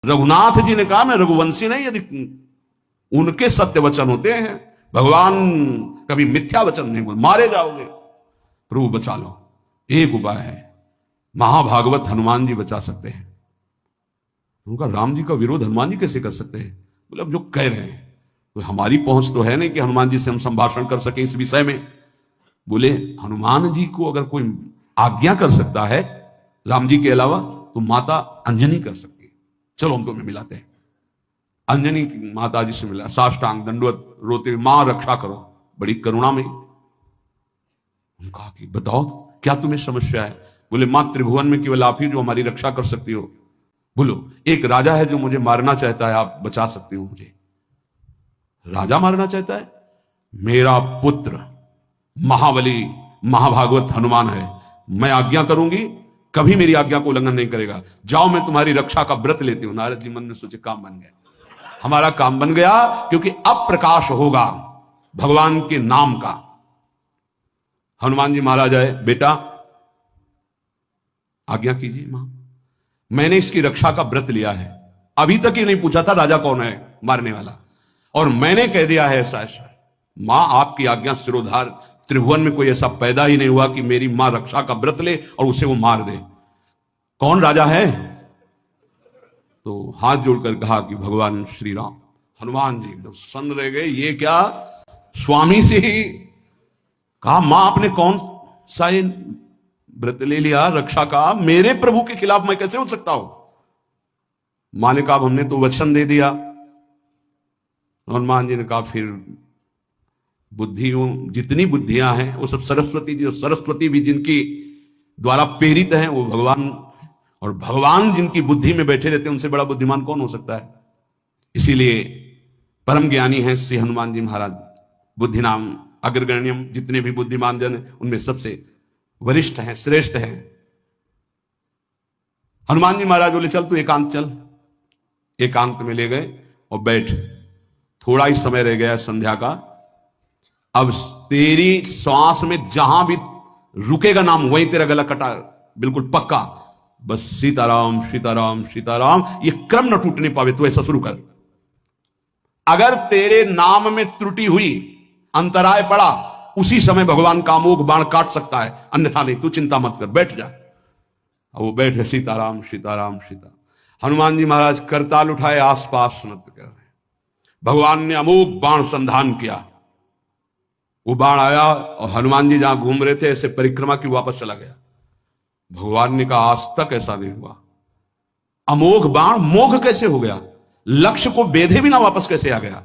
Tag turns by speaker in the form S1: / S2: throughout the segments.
S1: रघुनाथ जी ने कहा मैं रघुवंशी नहीं, यदि उनके सत्य वचन होते हैं, भगवान कभी मिथ्या वचन नहीं बोल, मारे जाओगे, प्रभु बचा लो। एक उपाय है, महाभागवत हनुमान जी बचा सकते हैं। उनका राम जी का विरोध हनुमान जी कैसे कर सकते हैं? बोले अब जो कह रहे हैं तो हमारी पहुंच तो है नहीं कि हनुमान जी से हम संभाषण कर सके इस विषय में। बोले हनुमान जी को अगर कोई आज्ञा कर सकता है राम जी के अलावा तो माता अंजनी कर सकती है। चलो हम तुम्हें मिलाते हैं। अंजनी माता जी से मिला, साष्टांग दंडवत रोते, मां रक्षा करो, बड़ी करुणा में। कहा कि बताओ क्या तुम्हें समस्या है? बोले मां त्रिभुवन में केवल आप ही जो हमारी रक्षा कर सकती हो। बोलो एक राजा है जो मुझे मारना चाहता है, आप बचा सकती हो मुझे? राजा मारना चाहता है? मेरा पुत्र महाबली महाभागवत हनुमान है, मैं आज्ञा करूंगी, कभी मेरी आज्ञा को उल्लंघन नहीं करेगा। जाओ मैं तुम्हारी रक्षा का व्रत लेती हूं। नारद जी मन में सोचे काम बन गया, हमारा काम बन गया, क्योंकि अब प्रकाश होगा भगवान के नाम का। हनुमान जी महाराज आए, बेटा आज्ञा कीजिए मां, मैंने इसकी रक्षा का व्रत लिया है। अभी तक ही नहीं पूछा था राजा कौन है मारने वाला, और मैंने कह दिया है ऐसा ऐसा। मां आपकी आज्ञा सिरोधार, त्रिभुवन में कोई ऐसा पैदा ही नहीं हुआ कि मेरी मां रक्षा का व्रत ले और उसे वो मार दे। कौन राजा है? तो हाथ जोड़कर कहा कि भगवान श्री राम। हनुमान जी एकदम सन्न रह गए, ये क्या स्वामी से ही कहा, मां आपने कौन सा ये व्रत ले लिया रक्षा का? मेरे प्रभु के खिलाफ मैं कैसे हो सकता हूं? मां ने कहा हमने तो वचन दे दिया। हनुमान जी ने कहा फिर बुद्धियों जितनी बुद्धियां हैं वो सब सरस्वती जी, सरस्वती भी जिनकी द्वारा प्रेरित हैं वो भगवान, और भगवान जिनकी बुद्धि में बैठे रहते हैं उनसे बड़ा बुद्धिमान कौन हो सकता है? इसीलिए परम ज्ञानी हैं श्री हनुमान जी महाराज। बुद्धि नाम अग्रगण्यम, जितने भी बुद्धिमान जन उनमें सबसे वरिष्ठ हैं, श्रेष्ठ हैं। हनुमान जी महाराज बोले चल तू एकांत चल। एकांत में ले गए और बैठ, थोड़ा ही समय रह गया संध्या का। अब तेरी श्वास में जहां भी रुकेगा नाम वहीं तेरा गला कटा, बिल्कुल पक्का। बस सीताराम सीताराम सीताराम, ये क्रम न टूटने पावे, तू ऐसा शुरू कर। अगर तेरे नाम में त्रुटि हुई, अंतराय पड़ा, उसी समय भगवान का अमोघ बाण काट सकता है, अन्यथा नहीं। तू चिंता मत कर, बैठ जा। वो बैठे, सीताराम सीताराम सीता। हनुमान जी महाराज करताल उठाए, आसपास नृत्य कर रहे। भगवान ने अमोघ बाण संधान किया। वो बाण आया और हनुमान जी जहां घूम रहे थे ऐसे परिक्रमा की वापस चला गया। भगवान ने कहा आज तक ऐसा नहीं हुआ। अमोघ बाण मोघ कैसे हो गया? लक्ष्य को बेधे बिना वापस कैसे आ गया?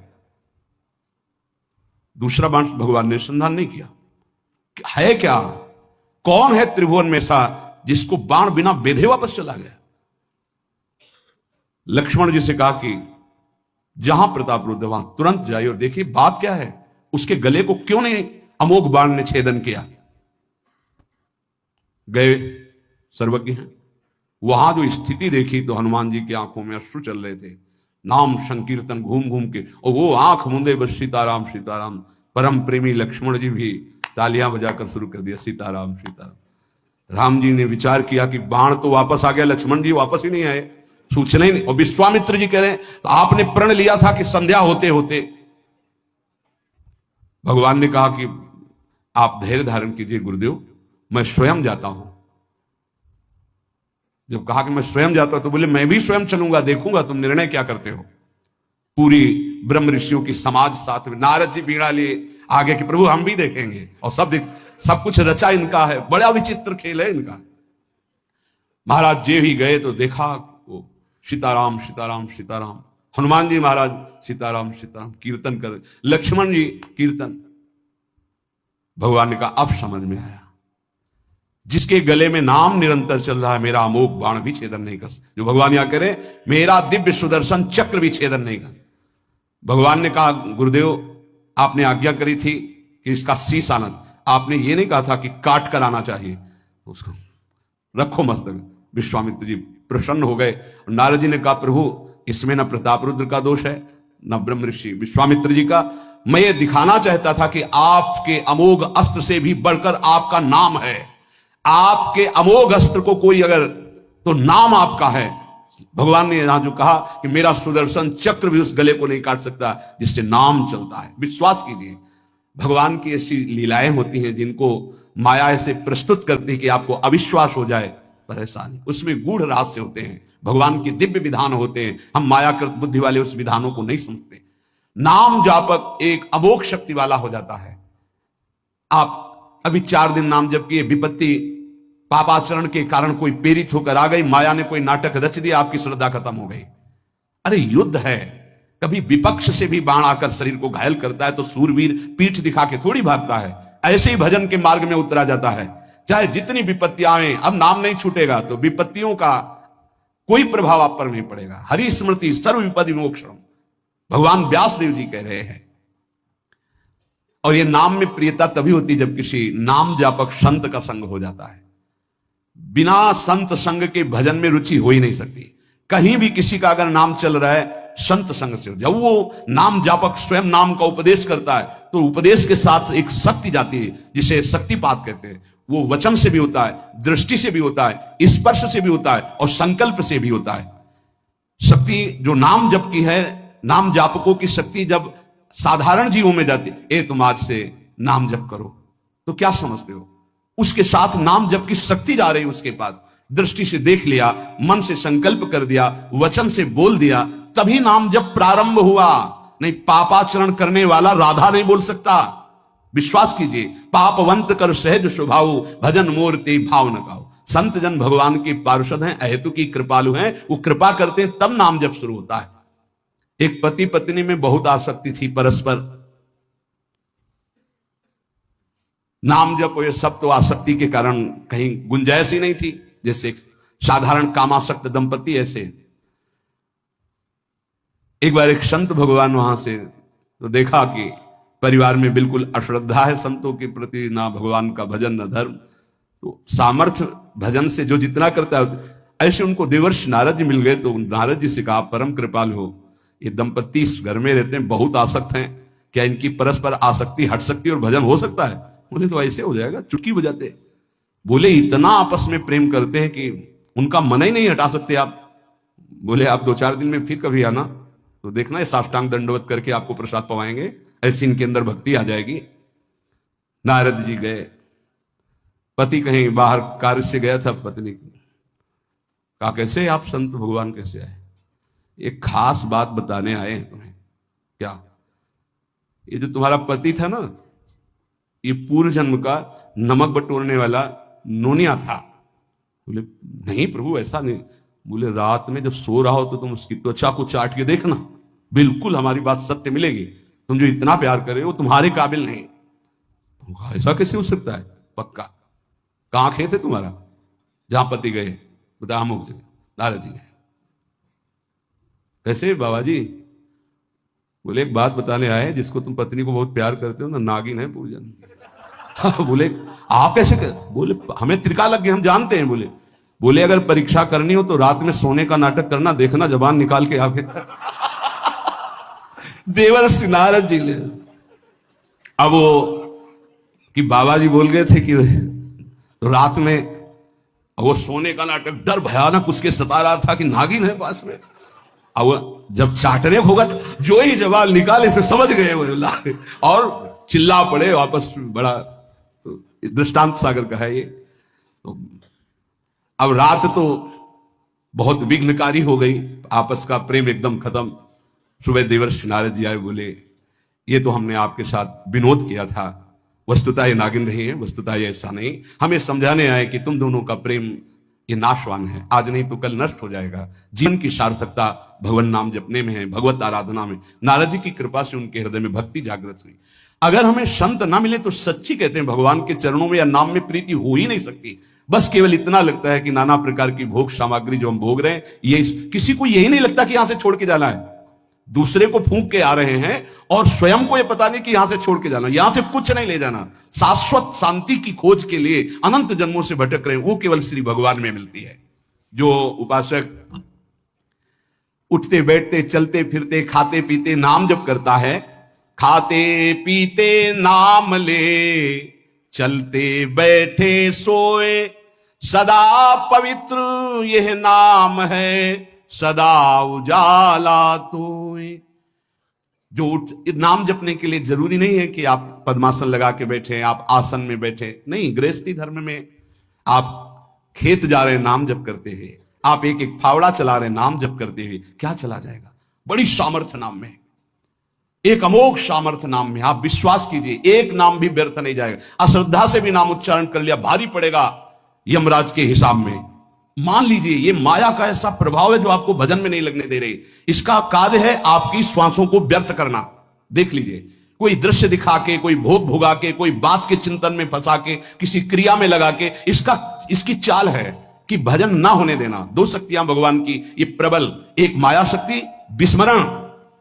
S1: दूसरा बाण भगवान ने संधान नहीं किया। है क्या? कौन है त्रिभुवन में सा जिसको बाण बिना बेधे वापस चला गया? लक्ष्मण जी से कहा कि जहां प्रताप रुद्र वहां तुरंत जाइए और देखिए बात क्या है, उसके गले को क्यों नहीं अमोघ बाण ने छेदन किया। गए, सर्वज्ञ हैं। वहां जो स्थिति देखी तो हनुमान जी की आंखों में अश्रु चल रहे थे। नाम संकीर्तन घूम घूम के, और वो आंख मूंदे बस सीताराम सीताराम। परम प्रेमी लक्ष्मण जी भी तालियां बजाकर शुरू कर दिया, सीताराम सीताराम। राम जी ने विचार किया कि बाण तो वापस आ गया, लक्ष्मण जी वापस ही नहीं आए, सूचना ही नहीं। और विश्वामित्र जी कह रहे हैं तो आपने प्रण लिया था कि संध्या होते होते। भगवान ने कहा कि आप धैर्य धारण कीजिए गुरुदेव, मैं स्वयं जाता हूं। जब कहा कि मैं स्वयं जाता हूं तो बोले मैं भी स्वयं चलूंगा, देखूंगा तुम निर्णय क्या करते हो। पूरी ब्रह्म ऋषियों की समाज साथ में, नारद जी बीड़ा लिए आगे कि प्रभु हम भी देखेंगे, और सब कुछ रचा इनका है, बड़ा विचित्र खेल है इनका। महाराज जे ही गए तो देखा वो सीताराम सीताराम सीताराम। हनुमान जी महाराज सीताराम सीताराम कीर्तन कर, लक्ष्मण जी कीर्तन। भगवान ने कहा अब समझ में आया, जिसके गले में नाम निरंतर चल रहा है मेरा अमोघ बाण भी छेदन नहीं कर, जो भगवान यहां करे मेरा दिव्य सुदर्शन चक्र भी छेदन नहीं कर। भगवान ने कहा गुरुदेव आपने आज्ञा करी थी कि इसका शीश आना, आपने ये नहीं कहा था कि काट कर आना चाहिए, उसको रखो मस्तक। विश्वामित्र जी प्रसन्न हो गए। नारद जी ने कहा प्रभु इसमें न प्रताप रुद्र का दोष है न ब्रह्म ऋषि विश्वामित्र जी का, मैं ये दिखाना चाहता था कि आपके अमोघ अस्त्र से भी बढ़कर आपका नाम है। आपके अमोघ अस्त्र को कोई अगर, तो नाम आपका है। भगवान ने यहां जो कहा कि मेरा सुदर्शन चक्र भी उस गले को नहीं काट सकता जिससे नाम चलता है। विश्वास कीजिए, भगवान की ऐसी लीलाएं होती हैं जिनको माया ऐसे प्रस्तुत करती है कि आपको अविश्वास हो जाए, परेशानी। उसमें गूढ़ रहस्य होते हैं, भगवान के दिव्य विधान होते हैं। हम मायाकृत बुद्धि वाले उस विधानों को नहीं समझते। नाम जापक एक अमोघ शक्ति वाला हो जाता है। आप अभी 4 दिन नाम जप किए, विपत्ति पापाचरण के कारण कोई प्रेरित होकर आ गई, माया ने कोई नाटक रच दिया, आपकी श्रद्धा खत्म हो गई। अरे युद्ध है, कभी विपक्ष से भी बाण आकर शरीर को घायल करता है तो सूरवीर पीठ दिखा के थोड़ी भागता है। ऐसे ही भजन के मार्ग में उतरा जाता है, चाहे जितनी विपत्तियां आए। अब नाम नहीं छूटेगा तो विपत्तियों का कोई प्रभाव आप पर नहीं पड़ेगा। हरि स्मृति सर्व विपदि विमोक्षणम, भगवान व्यास देव जी कह रहे हैं। और ये नाम में प्रियता तभी होती जब किसी नाम जापक संत का संग हो जाता है। बिना संत संग के भजन में रुचि हो ही नहीं सकती। कहीं भी किसी का अगर नाम चल रहा है, संत संग से हो। जब वो नाम जापक स्वयं नाम का उपदेश करता है तो उपदेश के साथ एक शक्ति जाती है जिसे शक्तिपात कहते हैं। वो वचन से भी होता है, दृष्टि से भी होता है, स्पर्श से भी होता है और संकल्प से भी होता है। शक्ति जो नाम जप की है, नाम जापकों की शक्ति जब साधारण जीवों में जाती है, ए तुम आज से नाम जप करो, तो क्या समझते हो? उसके साथ नाम जप की शक्ति जा रही है उसके पास। दृष्टि से देख लिया, मन से संकल्प कर दिया, वचन से बोल दिया, तभी नाम जप प्रारंभ हुआ। नहीं, पापाचरण करने वाला राधा नहीं बोल सकता। विश्वास कीजिए, पापवंत कर सहज स्वभाव, भजन मूर्ति भाव न गाओ। संत जन भगवान के पार्षद हैं, अहेतु की कृपालु हैं, वो कृपा करते हैं तब नाम जप शुरू होता है। एक पति पत्नी में बहुत आसक्ति थी परस्पर, नाम जप ये सब तो आसक्ति के कारण कहीं गुंजाइश ही नहीं थी। जैसे साधारण कामासक्त दंपति, ऐसे एक बार एक संत भगवान वहां से तो देखा कि परिवार में बिल्कुल अश्रद्धा है संतों के प्रति, ना भगवान का भजन न धर्म। तो सामर्थ्य भजन से जो जितना करता है, ऐसे उनको देवर्षि नारद जी मिल गए। तो नारद जी से कहा, परम कृपाल हो, ये दंपति इस घर में रहते हैं, बहुत आसक्त हैं, क्या इनकी परस्पर आसक्ति हट सकती है और भजन हो सकता है? बोले तो ऐसे हो जाएगा, चुटकी बजाते। बोले इतना आपस में प्रेम करते हैं कि उनका मन ही नहीं हटा सकते आप। बोले आप 2-4 दिन में फिर कभी आना तो देखना, ये साष्टांग दंडवत करके आपको प्रसाद पवाएंगे, ऐसी इनके अंदर भक्ति आ जाएगी। नारद जी गए, पति कहीं बाहर कार्य से गया था, पत्नी कहा कैसे आप संत भगवान कैसे आए? एक खास बात बताने आए हैं तुम्हें। क्या? ये जो तुम्हारा पति था ना, ये पूर्व जन्म का नमक बटोरने वाला नोनिया था। बोले नहीं प्रभु ऐसा नहीं। बोले रात में जब सो रहा हो तो तुम उसकी त्वचा को चाट के देखना, बिल्कुल हमारी बात सत्य मिलेगी। तुम जो इतना प्यार करे हो तुम्हारे काबिल नहीं। ऐसा कैसे हो सकता है? पक्का। कहां खेत है तुम्हारा? जहां पति गए। बता हम नारद जी गए। कैसे बाबा जी? बोले एक बात बताने आए, जिसको तुम पत्नी को बहुत प्यार करते हो ना, नागिन है पूजन। बोले आप कैसे कर? बोले हमें त्रिका लग गए, हम जानते हैं। बोले अगर परीक्षा करनी हो तो रात में सोने का नाटक करना, देखना जबान निकाल के आगे। देवर्षि नारद जी ने अब वो कि बाबा जी बोल गए थे कि तो रात में वो सोने का नाटक, डर भयानक उसके सता रहा था कि नागिन है पास में। अब जब चाटने होगा जो ही जवाब निकाले फिर समझ गए वो और चिल्ला पड़े वापस। बड़ा तो दृष्टांत सागर का है ये। तो अब रात तो बहुत विघ्नकारी हो गई, आपस का प्रेम एकदम खत्म। सुबह देवर्षि नारद जी आए, बोले ये तो हमने आपके साथ विनोद किया था, वस्तुतः ये नागिन नहीं है, वस्तुतः ये ऐसा नहीं। हमें समझाने आए कि तुम दोनों का प्रेम ये नाशवान है, आज नहीं तो कल नष्ट हो जाएगा। जीवन की सार्थकता भगवान नाम जपने में है, भगवत आराधना में। नारद जी की कृपा से उनके हृदय में भक्ति जागृत हुई। अगर हमें संत ना मिले तो सच्ची कहते हैं भगवान के चरणों में या नाम में प्रीति हो ही नहीं सकती। बस केवल इतना लगता है कि नाना प्रकार की भोग सामग्री जो हम भोग रहे हैं, ये किसी को यही नहीं लगता कि यहां से छोड़ के जाना है। दूसरे को फूंक के आ रहे हैं और स्वयं को ये पता नहीं कि यहां से छोड़ के जाना, यहां से कुछ नहीं ले जाना। शाश्वत शांति की खोज के लिए अनंत जन्मों से भटक रहे हैं, वो केवल श्री भगवान में मिलती है। जो उपासक उठते बैठते चलते फिरते खाते पीते नाम जप करता है, खाते पीते नाम ले, चलते बैठे सोए सदा पवित्र यह नाम है, सदा उजाला तोय। जो नाम जपने के लिए जरूरी नहीं है कि आप पद्मासन लगा के बैठे, आप आसन में बैठे, नहीं। गृहस्थी धर्म में आप खेत जा रहे नाम जप करते हुए, आप एक एक फावड़ा चला रहे नाम जप करते हुए, क्या चला जाएगा? बड़ी सामर्थ्य नाम में, एक अमोघ सामर्थ्य नाम में। आप विश्वास कीजिए, एक नाम भी व्यर्थ नहीं जाएगा। अश्रद्धा से भी नाम उच्चारण कर लिया, भारी पड़ेगा यमराज के हिसाब में। मान लीजिए ये माया का ऐसा प्रभाव है जो आपको भजन में नहीं लगने दे रही। इसका कार्य है आपकी श्वासों को व्यर्थ करना। देख लीजिए, कोई दृश्य दिखा के, कोई भोग भुगा के, कोई बात के चिंतन में फंसा के, किसी क्रिया में लगा के, इसकी चाल है कि भजन ना होने देना। दो शक्तियां भगवान की ये प्रबल, एक माया शक्ति विस्मरण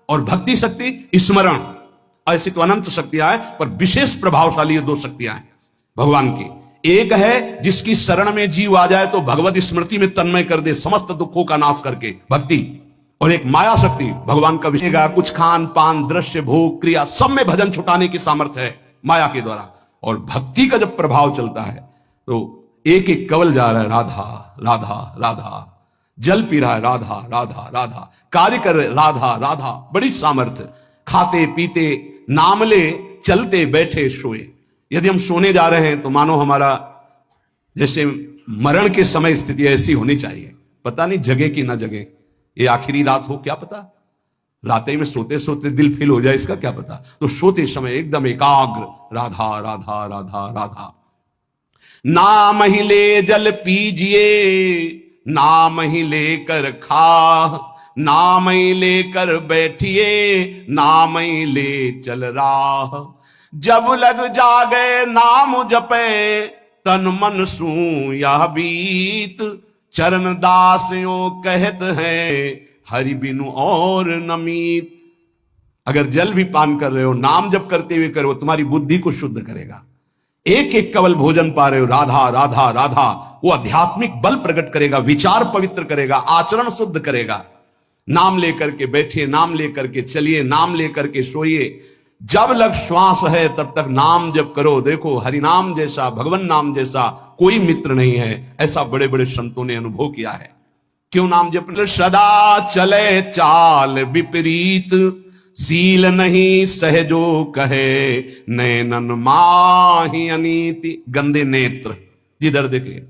S1: और भक्ति शक्ति स्मरण। ऐसी तो अनंत शक्तियां हैं, पर विशेष प्रभावशाली ये दो शक्तियां हैं भगवान की। एक है जिसकी शरण में जीव आ जाए तो भगवत स्मृति में तन्मय कर दे, समस्त दुखों का नाश करके, भक्ति। और एक माया शक्ति भगवान का विषय, कुछ खान पान दृश्य भोग क्रिया सब में भजन छुटाने की सामर्थ्य है माया के द्वारा। और भक्ति का जब प्रभाव चलता है तो एक एक कवल जा रहा है राधा राधा राधा, जल पी रहा है राधा राधा राधा, कार्य कर रहे राधा राधा, बड़ी सामर्थ्य। खाते पीते नाम ले, चलते बैठे सोए। यदि हम सोने जा रहे हैं तो मानो हमारा जैसे मरण के समय स्थिति ऐसी होनी चाहिए। पता नहीं जगे कि ना जगे, ये आखिरी रात हो, क्या पता। रात में सोते सोते दिल फेल हो जाए, इसका क्या पता। तो सोते समय एकदम एकाग्र राधा राधा राधा राधा। नाम ही ले जल पीजिए, नाम ही लेकर खा, नाम ही लेकर बैठिए, नाम ही ले चल राह। जब लग जागे नाम जपे, तन मन सू यह बीत, चरण दास यो कहत है, हरि बिनु और नमीत। अगर जल भी पान कर रहे हो, नाम जप करते हुए करो, तुम्हारी बुद्धि को शुद्ध करेगा। एक एक कवल भोजन पा रहे हो राधा राधा राधा, वो आध्यात्मिक बल प्रकट करेगा, विचार पवित्र करेगा, आचरण शुद्ध करेगा। नाम लेकर के बैठिए, नाम लेकर के चलिए, नाम लेकर के सोइए। जब लग श्वास है तब तक नाम जप करो। देखो, हरि नाम जैसा, भगवान नाम जैसा कोई मित्र नहीं है, ऐसा बड़े बड़े संतों ने अनुभव किया है। क्यों नाम जप? सदा चले चाल विपरीत, सील नहीं सहजो कहे, नैनन माही अनीति। गंदे नेत्र, जिधर देखे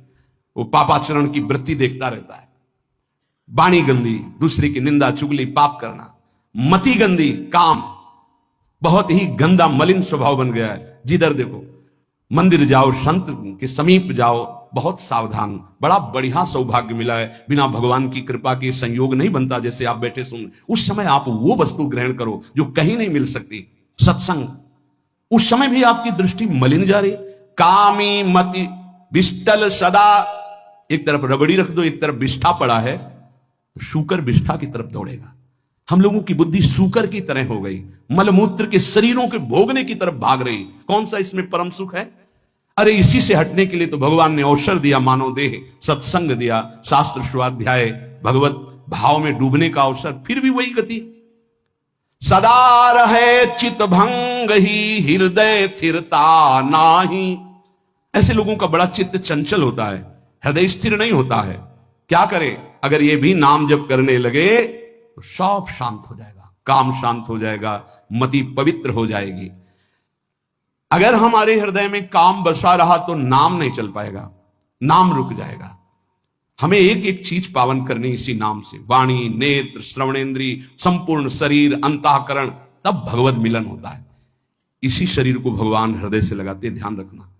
S1: वो पापाचरण की वृत्ति देखता रहता है। वाणी गंदी, दूसरे की निंदा चुगली पाप करना। मति गंदी, काम, बहुत ही गंदा मलिन स्वभाव बन गया है। जिधर देखो, मंदिर जाओ, संत के समीप जाओ, बहुत सावधान। बड़ा बढ़िया सौभाग्य मिला है, बिना भगवान की कृपा के संयोग नहीं बनता। जैसे आप बैठे सुन, उस समय आप वो वस्तु ग्रहण करो जो कहीं नहीं मिल सकती, सत्संग। उस समय भी आपकी दृष्टि मलिन जा रही। कामी मति विष्टल सदा, एक तरफ रबड़ी रख दो, एक तरफ विष्ठा पड़ा है, शूकर विष्ठा की तरफ दौड़ेगा। हम लोगों की बुद्धि सूकर की तरह हो गई, मलमूत्र के शरीरों के भोगने की तरफ भाग रही। कौन सा इसमें परम सुख है? अरे इसी से हटने के लिए तो भगवान ने अवसर दिया, मानव देह, सत्संग दिया, शास्त्र स्वाध्याय, भगवत भाव में डूबने का अवसर। फिर भी वही गति। सदा रहे चित भंग ही, हृदय स्थिरता नाही। ऐसे लोगों का बड़ा चित्त चंचल होता है, हृदय स्थिर नहीं होता है। क्या करे? अगर ये भी नाम जप करने लगे तो सब शांत हो जाएगा, काम शांत हो जाएगा, मति पवित्र हो जाएगी। अगर हमारे हृदय में काम बसा रहा तो नाम नहीं चल पाएगा, नाम रुक जाएगा। हमें एक एक चीज पावन करनी इसी नाम से, वाणी, नेत्र, श्रवणेन्द्री, संपूर्ण शरीर, अंतःकरण, तब भगवत मिलन होता है। इसी शरीर को भगवान हृदय से लगाते, ध्यान रखना।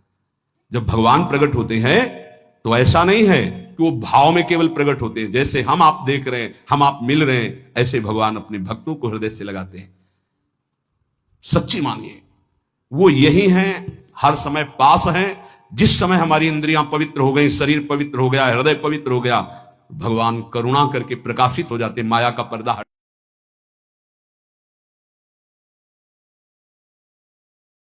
S1: जब भगवान प्रकट होते हैं तो ऐसा नहीं है कि वो भाव में केवल प्रकट होते हैं। जैसे हम आप देख रहे हैं, हम आप मिल रहे हैं, ऐसे भगवान अपने भक्तों को हृदय से लगाते हैं। सच्ची मानिए, वो यही हैं, हर समय पास हैं। जिस समय हमारी इंद्रियां पवित्र हो गई, शरीर पवित्र हो गया, हृदय पवित्र हो गया, भगवान करुणा करके प्रकाशित हो जाते, माया का पर्दा